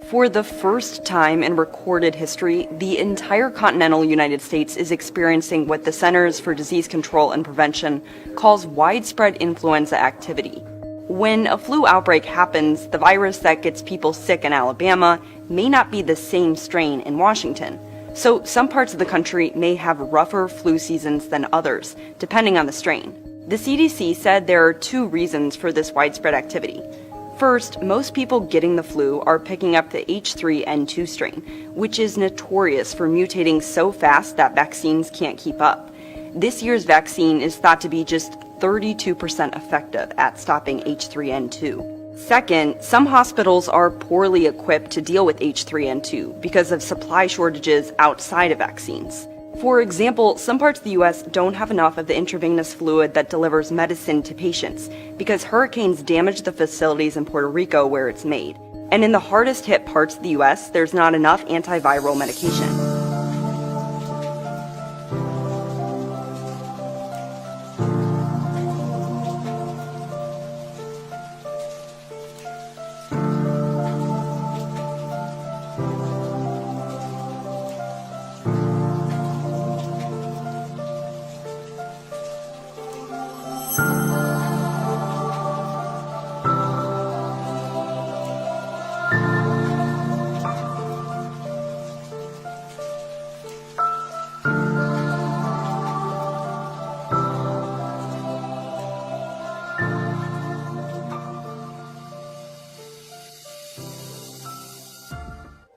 For the first time in recorded history, the entire continental United States is experiencing what the Centers for Disease Control and Prevention calls widespread influenza activity. When a flu outbreak happens, the virus that gets people sick in Alabama may not be the same strain in Washington. So some parts of the country may have rougher flu seasons than others, depending on the strain. The CDC said there are two reasons for this widespread activity. First, most people getting the flu are picking up the H3N2 strain, which is notorious for mutating so fast that vaccines can't keep up. This year's vaccine is thought to be just 32% effective at stopping H3N2. Second, some hospitals are poorly equipped to deal with H3N2 because of supply shortages outside of vaccines. For example, some parts of the U.S. don't have enough of the intravenous fluid that delivers medicine to patients because hurricanes damaged the facilities in Puerto Rico where it's made. And in the hardest hit parts of the U.S., there's not enough antiviral medication.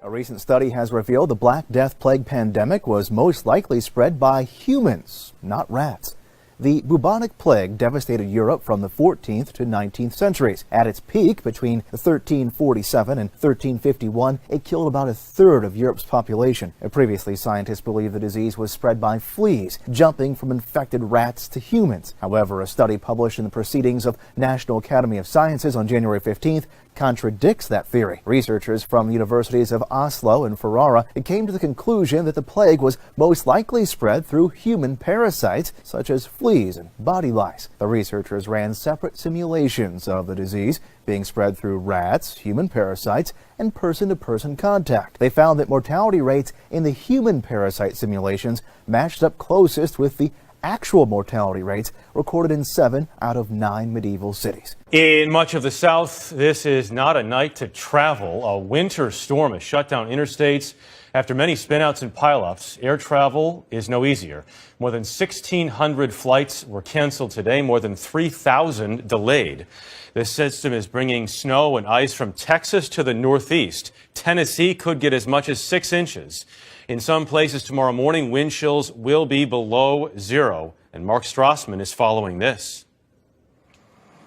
A recent study has revealed the Black Death plague pandemic was most likely spread by humans, not rats. The bubonic plague devastated Europe from the 14th to 19th centuries. At its peak between 1347 and 1351, it killed about a third of Europe's population. Previously, scientists believed the disease was spread by fleas, jumping from infected rats to humans. However, a study published in the Proceedings of National Academy of Sciences on January 15th contradicts that theory. Researchers from the universities of Oslo and Ferrara came to the conclusion that the plague was most likely spread through human parasites such as fleas and body lice. The researchers ran separate simulations of the disease being spread through rats, human parasites, and person-to-person contact. They found that mortality rates in the human parasite simulations matched up closest with the actual mortality rates recorded in 7 out of 9 medieval cities. In much of the South, this is not a night to travel. A winter storm has shut down interstates. After many spinouts and pileups, air travel is no easier. More than 1,600 flights were canceled today, more than 3,000 delayed. This system is bringing snow and ice from Texas to the Northeast. Tennessee could get as much as 6 inches. In some places tomorrow morning, wind chills will be below zero. And Mark Strassman is following this.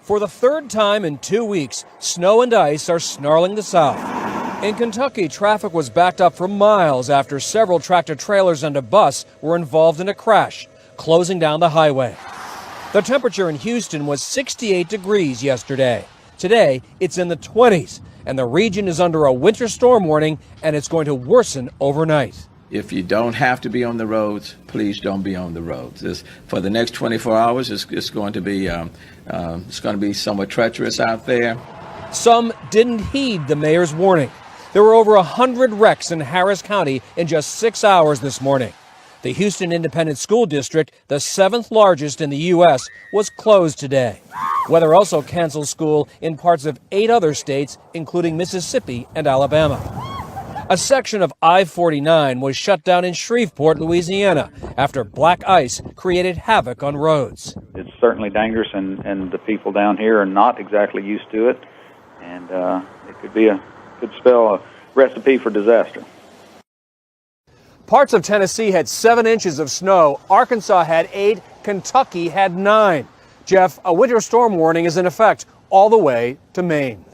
For the third time in 2 weeks, snow and ice are snarling the south. In Kentucky, traffic was backed up for miles after several tractor-trailers and a bus were involved in a crash, closing down the highway. The temperature in Houston was 68 degrees yesterday. Today, it's in the 20s, and the region is under a winter storm warning, and it's going to worsen overnight. If you don't have to be on the roads, please don't be on the roads. For the next 24 hours, it's going to be somewhat treacherous out there. Some didn't heed the mayor's warning. There were over 100 wrecks in Harris County in just 6 hours this morning. The Houston Independent School District, the 7th largest in the U.S., was closed today. Weather also canceled school in parts of 8 other states, including Mississippi and Alabama. A section of I-49 was shut down in Shreveport, Louisiana, after black ice created havoc on roads. It's certainly dangerous, and the people down here are not exactly used to it, and it could spell a recipe for disaster. Parts of Tennessee had 7 inches of snow. Arkansas had 8. Kentucky had 9. Jeff, a winter storm warning is in effect all the way to Maine.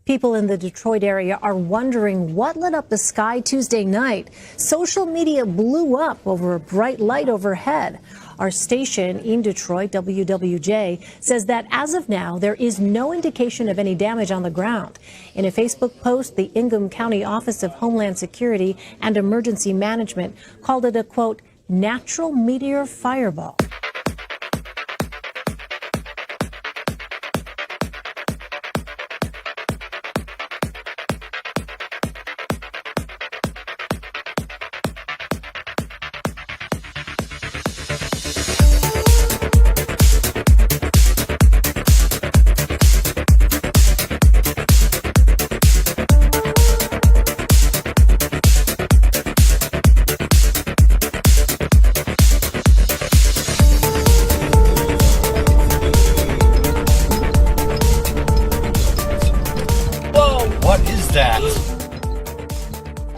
People in the Detroit area are wondering what lit up the sky Tuesday night. Social media blew up over a bright light overhead. Our station in Detroit, WWJ, says that as of now, there is no indication of any damage on the ground. In a Facebook post, the Ingham County Office of Homeland Security and Emergency Management called it a, quote, natural meteor fireball. What is that?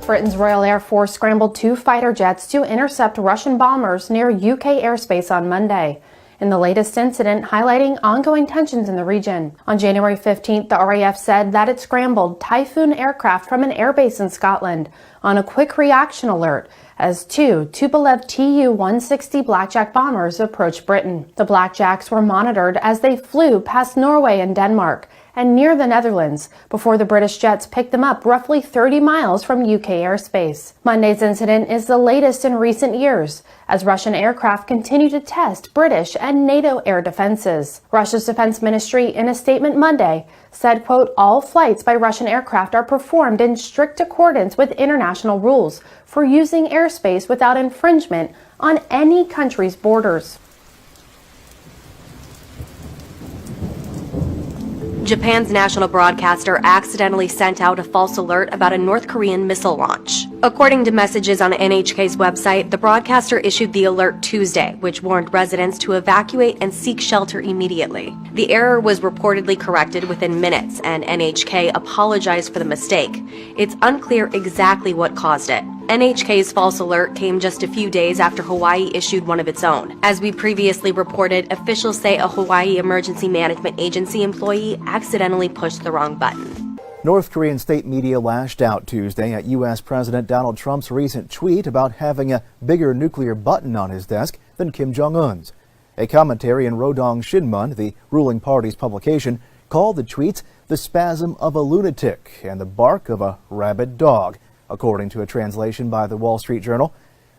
Britain's Royal Air Force scrambled 2 fighter jets to intercept Russian bombers near UK airspace on Monday, in the latest incident highlighting ongoing tensions in the region. On January 15th, the RAF said that it scrambled Typhoon aircraft from an airbase in Scotland on a quick reaction alert as 2 Tupolev Tu-160 Blackjack bombers approached Britain. The Blackjacks were monitored as they flew past Norway and Denmark and near the Netherlands before the British jets picked them up roughly 30 miles from UK airspace. Monday's incident is the latest in recent years as Russian aircraft continue to test British and NATO air defenses. Russia's defense ministry in a statement Monday said, quote, all flights by Russian aircraft are performed in strict accordance with international rules for using airspace without infringement on any country's borders. Japan's national broadcaster accidentally sent out a false alert about a North Korean missile launch. According to messages on NHK's website, the broadcaster issued the alert Tuesday, which warned residents to evacuate and seek shelter immediately. The error was reportedly corrected within minutes, and NHK apologized for the mistake. It's unclear exactly what caused it. NHK's false alert came just a few days after Hawaii issued one of its own. As we previously reported, officials say a Hawaii Emergency Management Agency employee accidentally pushed the wrong button. North Korean state media lashed out Tuesday at U.S. President Donald Trump's recent tweet about having a bigger nuclear button on his desk than Kim Jong-un's. A commentary in Rodong Shinmun, the ruling party's publication, called the tweets the spasm of a lunatic and the bark of a rabid dog, according to a translation by the Wall Street Journal.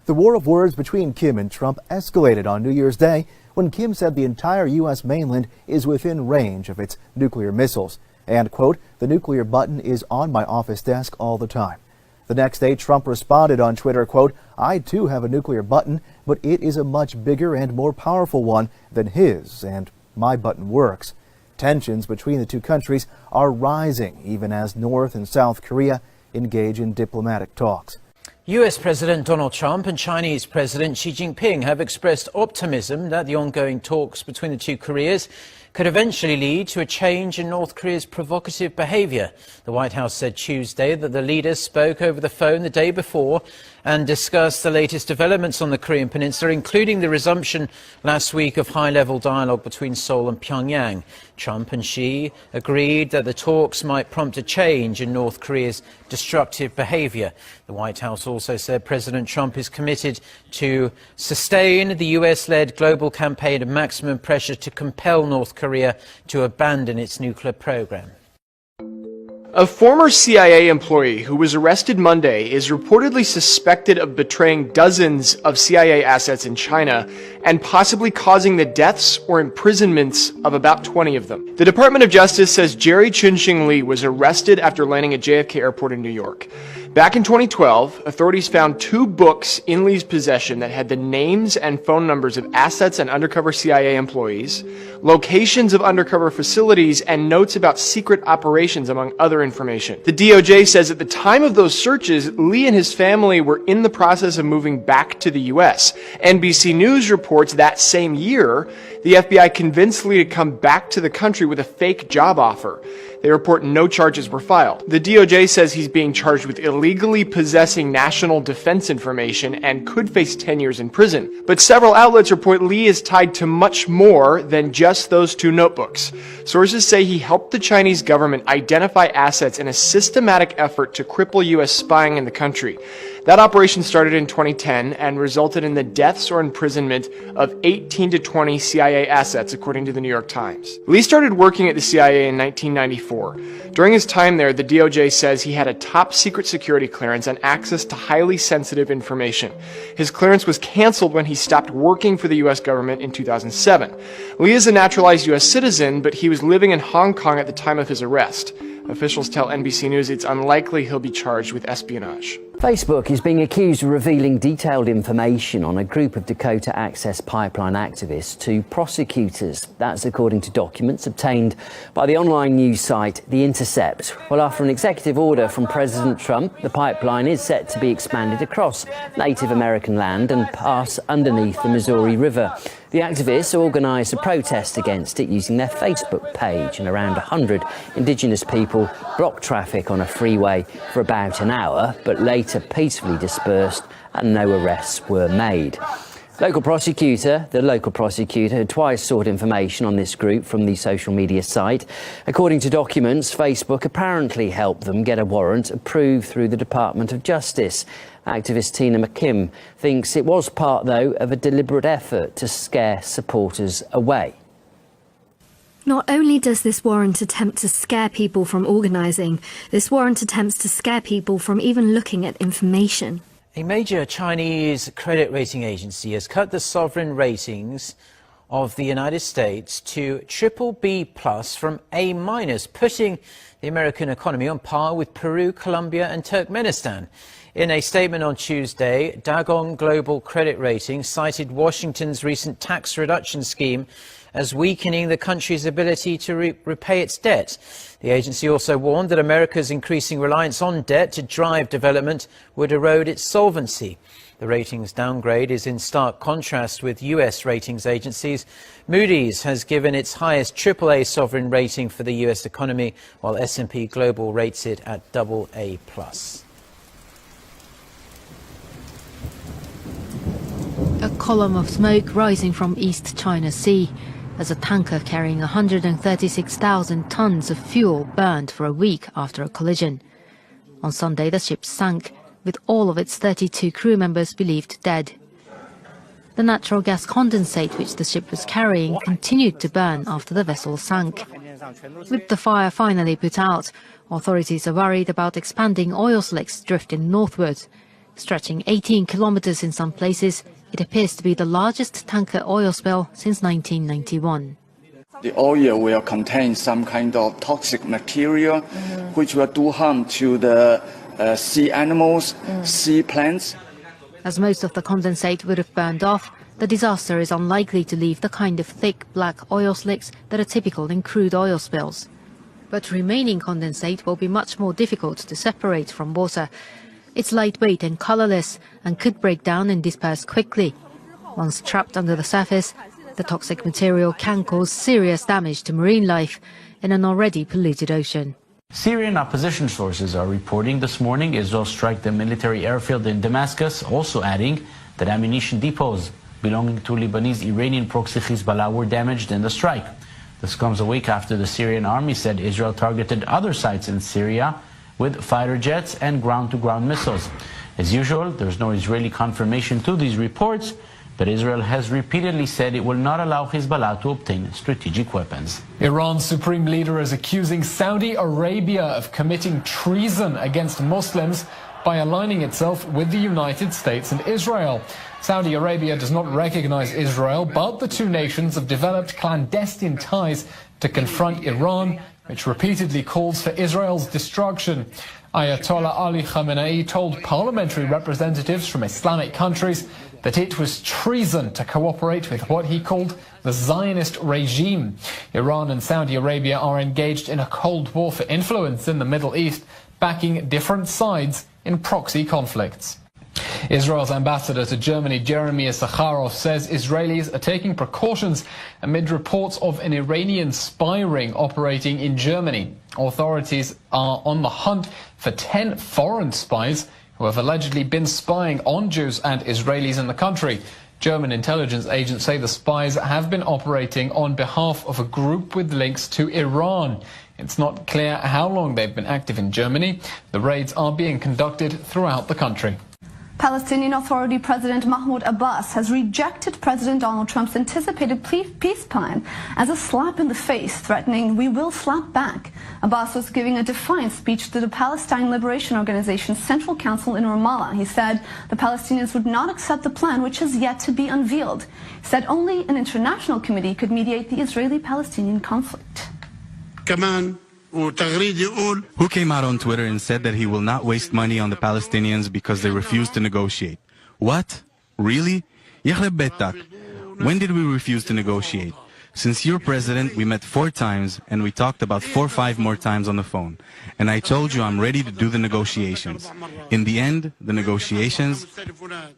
The war of words between Kim and Trump escalated on New Year's Day when Kim said the entire U.S. mainland is within range of its nuclear missiles and, quote, the nuclear button is on my office desk all the time. The next day, Trump responded on Twitter, quote, I too have a nuclear button, but it is a much bigger and more powerful one than his, and my button works. Tensions between the two countries are rising even as North and South Korea engage in diplomatic talks. U.S. President Donald Trump and Chinese President Xi Jinping have expressed optimism that the ongoing talks between the two Koreas could eventually lead to a change in North Korea's provocative behavior. The White House said Tuesday that the leaders spoke over the phone the day before and discussed the latest developments on the Korean Peninsula, including the resumption last week of high-level dialogue between Seoul and Pyongyang. Trump and Xi agreed that the talks might prompt a change in North Korea's destructive behavior. The White House also said President Trump is committed to sustain the US-led global campaign of maximum pressure to compel North Korea to abandon its nuclear program. A former CIA employee who was arrested Monday is reportedly suspected of betraying dozens of CIA assets in China and possibly causing the deaths or imprisonments of about 20 of them. The Department of Justice says Jerry Chun-Shing Lee was arrested after landing at JFK Airport in New York. Back in 2012, authorities found 2 books in Lee's possession that had the names and phone numbers of assets and undercover CIA employees, locations of undercover facilities, and notes about secret operations, among other information. The DOJ says at the time of those searches, Lee and his family were in the process of moving back to the U.S. NBC News reports that same year, the FBI convinced Lee to come back to the country with a fake job offer. They report no charges were filed. The DOJ says he's being charged with illegally possessing national defense information and could face 10 years in prison. But several outlets report Lee is tied to much more than just those 2 notebooks. Sources say he helped the Chinese government identify assets in a systematic effort to cripple U.S. spying in the country. That operation started in 2010 and resulted in the deaths or imprisonment of 18 to 20 CIA assets, according to the New York Times. Lee started working at the CIA in 1994. During his time there, the DOJ says he had a top-secret security clearance and access to highly sensitive information. His clearance was canceled when he stopped working for the U.S. government in 2007. Lee is a naturalized U.S. citizen, but he was living in Hong Kong at the time of his arrest. Officials tell NBC News it's unlikely he'll be charged with espionage. Facebook is being accused of revealing detailed information on a group of Dakota Access Pipeline activists to prosecutors. That's according to documents obtained by the online news site The Intercept. Well, after an executive order from President Trump, the pipeline is set to be expanded across Native American land and pass underneath the Missouri River. The activists organised a protest against it using their Facebook page, and around 100 Indigenous people blocked traffic on a freeway for about an hour, but later peacefully dispersed and no arrests were made. The local prosecutor had twice sought information on this group from the social media site. According to documents, Facebook apparently helped them get a warrant approved through the Department of Justice. Activist Tina McKim thinks it was part, though, of a deliberate effort to scare supporters away. Not only does this warrant attempt to scare people from organising, this warrant attempts to scare people from even looking at information. A major Chinese credit rating agency has cut the sovereign ratings of the United States to BBB+ from A-, putting the American economy on par with Peru, Colombia and Turkmenistan. In a statement on Tuesday, Dagon Global Credit Rating cited Washington's recent tax reduction scheme as weakening the country's ability to repay its debt. The agency also warned that America's increasing reliance on debt to drive development would erode its solvency. The ratings downgrade is in stark contrast with US ratings agencies. Moody's has given its highest AAA sovereign rating for the US economy, while S&P Global rates it at AA+. A column of smoke rising from East China Sea as a tanker carrying 136,000 tons of fuel burned for a week after a collision. On Sunday, the ship sank, with all of its 32 crew members believed dead. The natural gas condensate which the ship was carrying continued to burn after the vessel sank. With the fire finally put out, authorities are worried about expanding oil slicks drifting northward. Stretching 18 kilometers in some places, it appears to be the largest tanker oil spill since 1991. The oil will contain some kind of toxic material which will do harm to the sea animals, sea plants. As most of the condensate would have burned off, the disaster is unlikely to leave the kind of thick black oil slicks that are typical in crude oil spills. But remaining condensate will be much more difficult to separate from water. It's lightweight and colorless and could break down and disperse quickly. Once trapped under the surface, the toxic material can cause serious damage to marine life in an already polluted ocean. Syrian opposition sources are reporting this morning Israel struck the military airfield in Damascus, also adding that ammunition depots belonging to Lebanese Iranian proxy Hezbollah were damaged in the strike. This comes a week after the Syrian army said Israel targeted other sites in Syria with fighter jets and ground-to-ground missiles. As usual, there's no Israeli confirmation to these reports, but Israel has repeatedly said it will not allow Hezbollah to obtain strategic weapons. Iran's supreme leader is accusing Saudi Arabia of committing treason against Muslims by aligning itself with the United States and Israel. Saudi Arabia does not recognize Israel, but the two nations have developed clandestine ties to confront Iran, which repeatedly calls for Israel's destruction. Ayatollah Ali Khamenei told parliamentary representatives from Islamic countries that it was treason to cooperate with what he called the Zionist regime. Iran and Saudi Arabia are engaged in a Cold War for influence in the Middle East, backing different sides in proxy conflicts. Israel's ambassador to Germany, Jeremy Sakharov, says Israelis are taking precautions amid reports of an Iranian spy ring operating in Germany. Authorities are on the hunt for 10 foreign spies who have allegedly been spying on Jews and Israelis in the country. German intelligence agents say the spies have been operating on behalf of a group with links to Iran. It's not clear how long they've been active in Germany. The raids are being conducted throughout the country. Palestinian Authority President Mahmoud Abbas has rejected President Donald Trump's anticipated peace plan as a slap in the face, threatening, "We will slap back." Abbas was giving a defiant speech to the Palestine Liberation Organization's Central Council in Ramallah. He said the Palestinians would not accept the plan, which has yet to be unveiled. He said only an international committee could mediate the Israeli-Palestinian conflict. كمان who came out on Twitter and said that he will not waste money on the Palestinians because they refuse to negotiate. What? Really? Yahreb Betak. When did we refuse to negotiate? Since you're president, we met 4 times and we talked about 4 or 5 more times on the phone. And I told you I'm ready to do the negotiations. In the end, the negotiations,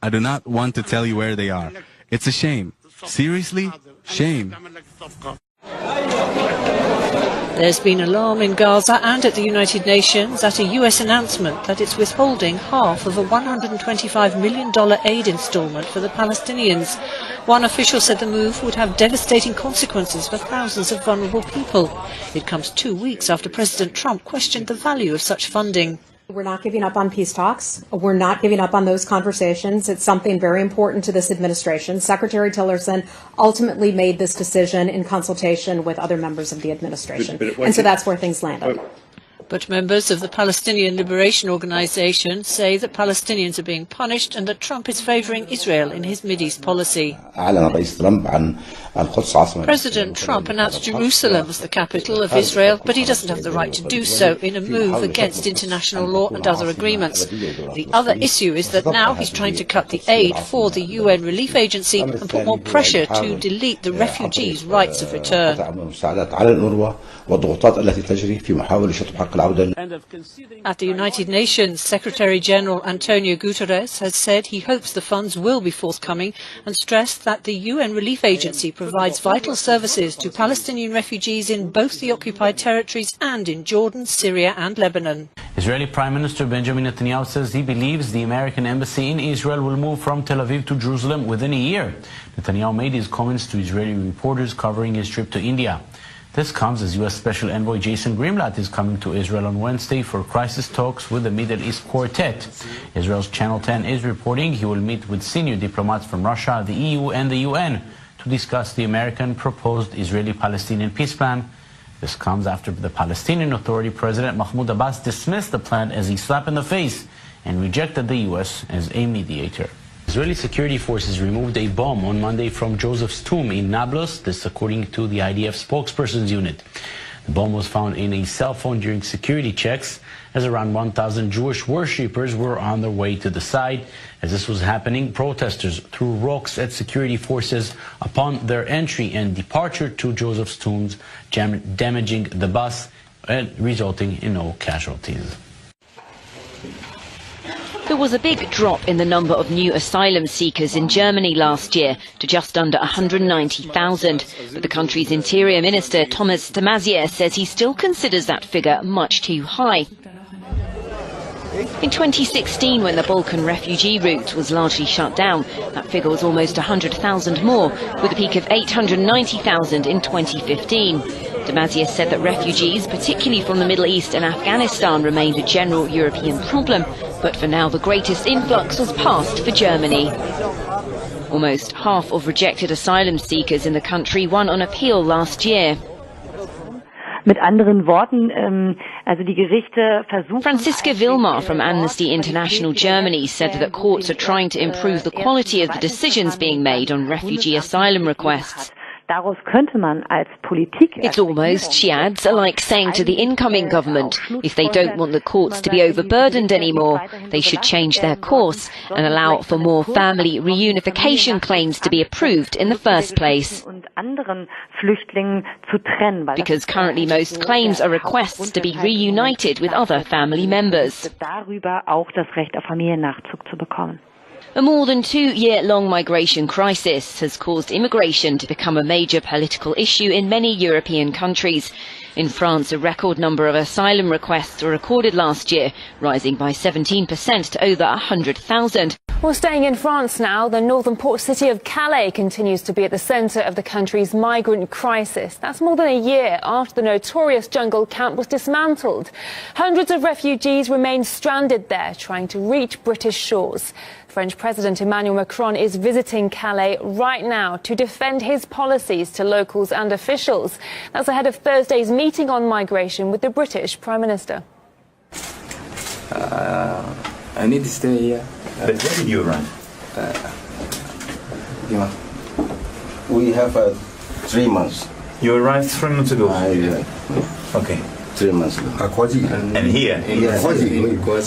I do not want to tell you where they are. It's a shame. Seriously? Shame. There's been alarm in Gaza and at the United Nations at a US announcement that it's withholding half of a $125 million aid installment for the Palestinians. One official said the move would have devastating consequences for thousands of vulnerable people. It comes 2 weeks after President Trump questioned the value of such funding. We're not giving up on peace talks. We're not giving up on those conversations. It's something very important to this administration. Secretary Tillerson ultimately made this decision in consultation with other members of the administration. And so that's where things landed. But members of the Palestinian Liberation Organization say that Palestinians are being punished and that Trump is favoring Israel in his Mideast policy. President Trump announced Jerusalem as the capital of Israel, but he doesn't have the right to do so in a move against international law and other agreements. The other issue is that now he's trying to cut the aid for the UN Relief Agency and put more pressure to delete the refugees' rights of return. At the United Nations, Secretary General Antonio Guterres has said he hopes the funds will be forthcoming and stressed that the UN Relief Agency provides vital services to Palestinian refugees in both the occupied territories and in Jordan, Syria and Lebanon. Israeli Prime Minister Benjamin Netanyahu says he believes the American embassy in Israel will move from Tel Aviv to Jerusalem within a year. Netanyahu made his comments to Israeli reporters covering his trip to India. This comes as U.S. Special Envoy Jason Greenblatt is coming to Israel on Wednesday for crisis talks with the Middle East Quartet. Israel's Channel 10 is reporting he will meet with senior diplomats from Russia, the EU and the UN to discuss the American proposed Israeli-Palestinian peace plan. This comes after the Palestinian Authority President Mahmoud Abbas dismissed the plan as a slap in the face and rejected the U.S. as a mediator. Israeli security forces removed a bomb on Monday from Joseph's tomb in Nablus, this according to the IDF spokesperson's unit. The bomb was found in a cell phone during security checks as around 1,000 Jewish worshippers were on their way to the site. As this was happening, protesters threw rocks at security forces upon their entry and departure to Joseph's tombs, damaging the bus and resulting in no casualties. There was a big drop in the number of new asylum seekers in Germany last year to just under 190,000. But the country's Interior Minister Thomas de Maizière says he still considers that figure much too high. In 2016, when the Balkan refugee route was largely shut down, that figure was almost 100,000 more, with a peak of 890,000 in 2015. De Maizière said that refugees, particularly from the Middle East and Afghanistan, remained a general European problem, but for now the greatest influx was past for Germany. Almost half of rejected asylum seekers in the country won on appeal last year. Franziska Wilmar from Amnesty International Germany said that courts are trying to improve the quality of the decisions being made on refugee asylum requests. It's almost, she adds, like saying to the incoming government, if they don't want the courts to be overburdened anymore, they should change their course and allow for more family reunification claims to be approved in the first place. Because currently most claims are requests to be reunited with other family members. A more than 2-year-long migration crisis has caused immigration to become a major political issue in many European countries. In France, a record number of asylum requests were recorded last year, rising by 17% to over 100,000. Well, staying in France now, the northern port city of Calais continues to be at the centre of the country's migrant crisis. That's more than a year after the notorious jungle camp was dismantled. Hundreds of refugees remain stranded there, trying to reach British shores. French President Emmanuel Macron is visiting Calais right now to defend his policies to locals and officials. That's ahead of Thursday's meeting on migration with the British Prime Minister. I need to stay here. But when did you arrive? We have 3 months. You arrived 3 months ago? Yeah. Okay. 3 months ago. And here? Yes,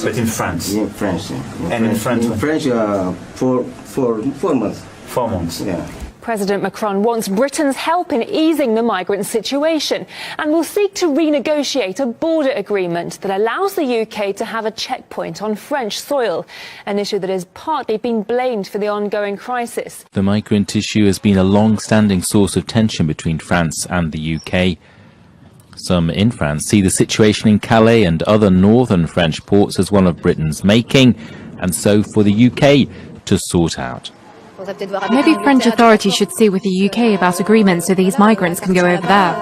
but in France? In France. And in France? In French, 4 months. 4 months? Yeah. President Macron wants Britain's help in easing the migrant situation and will seek to renegotiate a border agreement that allows the UK to have a checkpoint on French soil, an issue that has partly been blamed for the ongoing crisis. The migrant issue has been a long-standing source of tension between France and the UK. Some in France see the situation in Calais and other northern French ports as one of Britain's making, and so for the UK to sort out. Maybe French authorities should see with the UK about agreements so these migrants can go over there.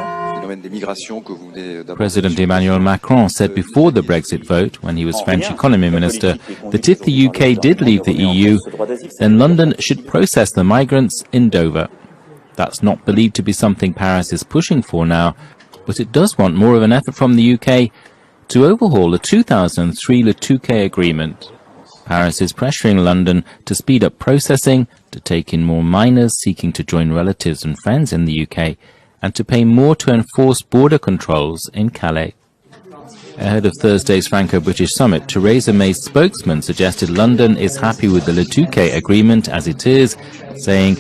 President Emmanuel Macron said before the Brexit vote, when he was French economy minister, that if the UK did leave the EU, then London should process the migrants in Dover. That's not believed to be something Paris is pushing for now, but it does want more of an effort from the UK to overhaul the 2003 Le Touquet agreement. Paris is pressuring London to speed up processing, to take in more minors seeking to join relatives and friends in the UK, and to pay more to enforce border controls in Calais. Ahead of Thursday's Franco-British summit, Theresa May's spokesman suggested London is happy with the Le Touquet agreement as it is, saying,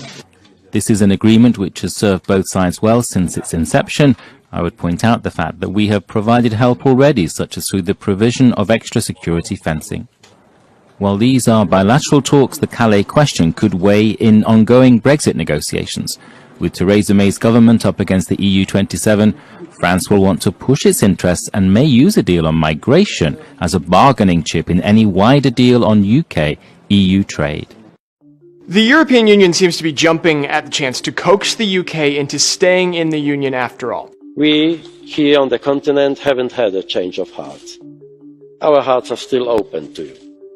"This is an agreement which has served both sides well since its inception. I would point out the fact that we have provided help already, such as through the provision of extra security fencing." While these are bilateral talks, the Calais question could weigh in ongoing Brexit negotiations. With Theresa May's government up against the EU 27, France will want to push its interests and may use a deal on migration as a bargaining chip in any wider deal on UK-EU trade. The European Union seems to be jumping at the chance to coax the UK into staying in the Union after all. We, here on the continent, haven't had a change of heart. Our hearts are still open to you.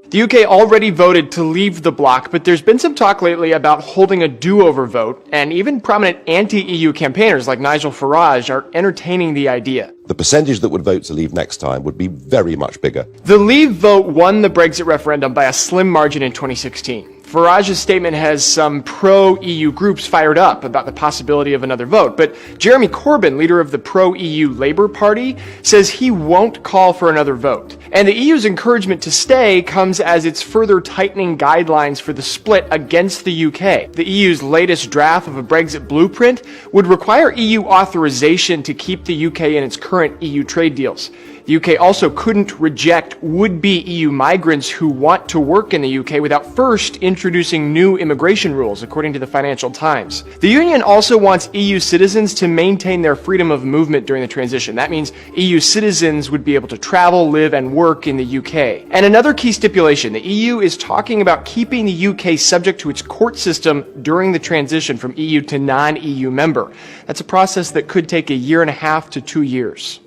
The UK already voted to leave the bloc, but there's been some talk lately about holding a do-over vote, and even prominent anti-EU campaigners like Nigel Farage are entertaining the idea. The percentage that would vote to leave next time would be very much bigger. The Leave vote won the Brexit referendum by a slim margin in 2016. Farage's statement has some pro-EU groups fired up about the possibility of another vote, but Jeremy Corbyn, leader of the pro-EU Labour Party, says he won't call for another vote. And the EU's encouragement to stay comes as it's further tightening guidelines for the split against the UK. The EU's latest draft of a Brexit blueprint would require EU authorization to keep the UK in its current EU trade deals. The UK also couldn't reject would-be EU migrants who want to work in the UK without first introducing new immigration rules, according to the Financial Times. The Union also wants EU citizens to maintain their freedom of movement during the transition. That means EU citizens would be able to travel, live, and work in the UK. And another key stipulation, the EU is talking about keeping the UK subject to its court system during the transition from EU to non-EU member. That's a process that could take 1.5 to 2 years.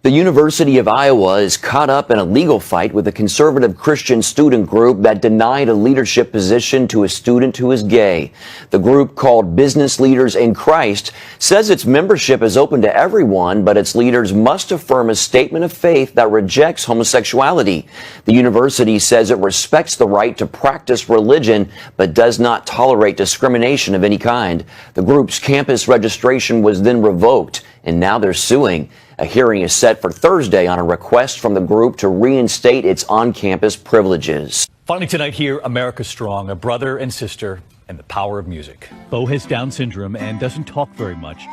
The University of Iowa is caught up in a legal fight with a conservative Christian student group that denied a leadership position to a student who is gay. The group, called Business Leaders in Christ, says its membership is open to everyone, but its leaders must affirm a statement of faith that rejects homosexuality. The university says it respects the right to practice religion, but does not tolerate discrimination of any kind. The group's campus registration was then revoked, and now they're suing. A hearing is set for Thursday on a request from the group to reinstate its on-campus privileges. Finally tonight here, America Strong, a brother and sister, and the power of music. Bo has Down syndrome and doesn't talk very much.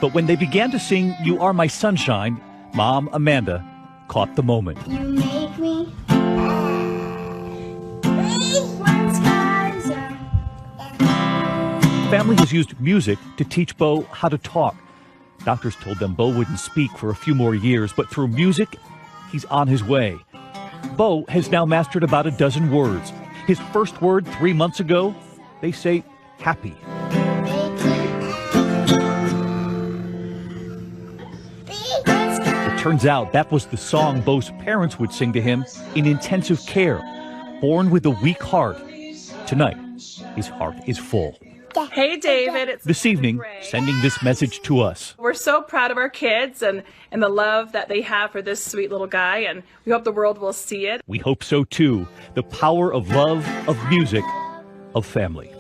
But when they began to sing You Are My Sunshine, Mom Amanda caught the moment. You make me Family has used music to teach Bo how to talk. Doctors told them Bo wouldn't speak for a few more years, but through music, he's on his way. Bo has now mastered about a dozen words. His first word 3 months ago, they say happy. It turns out that was the song Bo's parents would sing to him in intensive care. Born with a weak heart, tonight his heart is full. Hey, David. It's This evening, sending this message to us. We're so proud of our kids and the love that they have for this sweet little guy, and we hope the world will see it. We hope so too. The power of love, of music, of family.